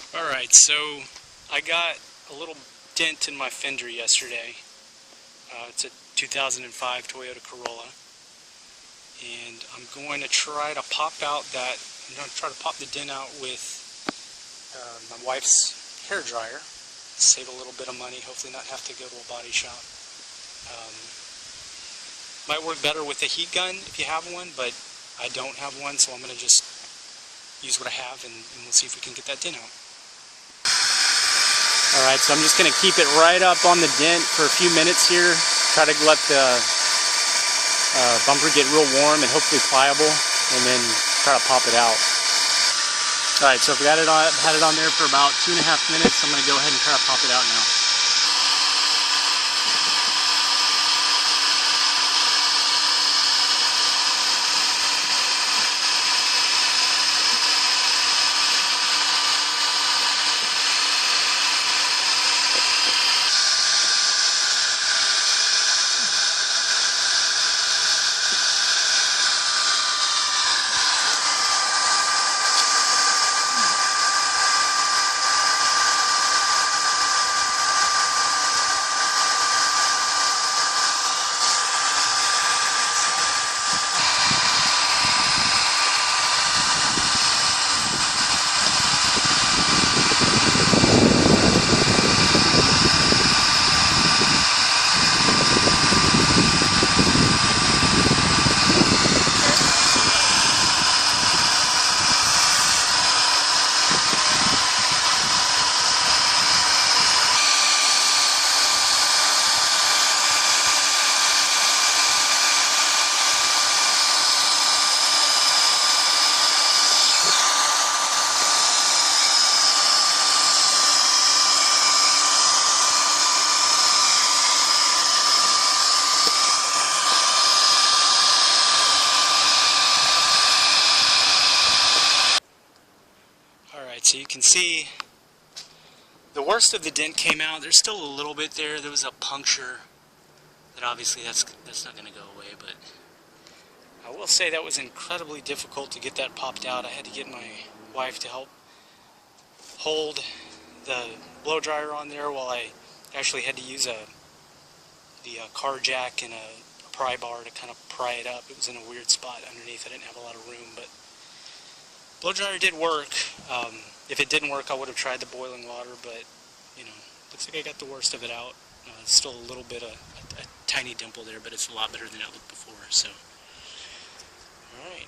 Alright, so I got a little dent in my fender yesterday. It's a 2005 Toyota Corolla. And I'm going to try to pop the dent out with my wife's hair dryer. Save a little bit of money, hopefully not have to go to a body shop. Might work better with a heat gun if you have one, but I don't have one, so I'm going to just use what I have and we'll see if we can get that dent out. Alright, so I'm just going to keep it right up on the dent for a few minutes here. Try to let the bumper get real warm and hopefully pliable, and then try to pop it out. Alright, so if we had it on there for about 2.5 minutes, I'm going to go ahead and try to pop it out now. So you can see the worst of the dent came out. There's still a little bit there. There was a puncture that obviously that's not going to go away, but I will say that was incredibly difficult to get that popped out. I had to get my wife to help hold the blow dryer on there while I actually had to use the car jack and a pry bar to kind of pry it up. It was in a weird spot underneath. I didn't have a lot of room, but blow dryer did work. If it didn't work, I would have tried the boiling water, but, you know, looks like I got the worst of it out. Still a little bit of a tiny dimple there, but it's a lot better than it looked before, so. Alright.